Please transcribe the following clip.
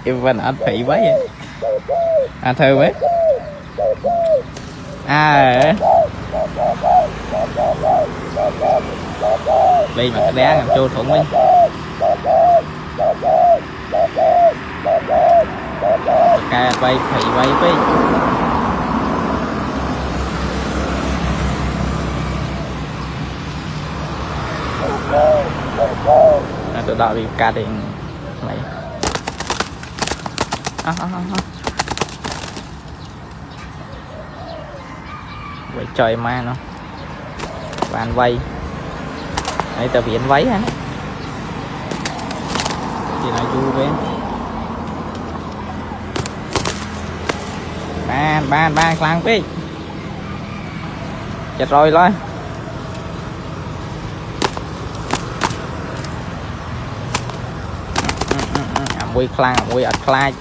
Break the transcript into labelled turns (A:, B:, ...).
A: em vẫn ăn thấy mấy à thơ mấy à đây mà cái đá làm trôi thủng mình ca bay thầy bay với tụi đó bị ca điện mày vậy trời ma nó bàn vay đây tờ biển váy hả thì nói vui với ban khăn với chật rồi thôi quy khăn quy ạch khai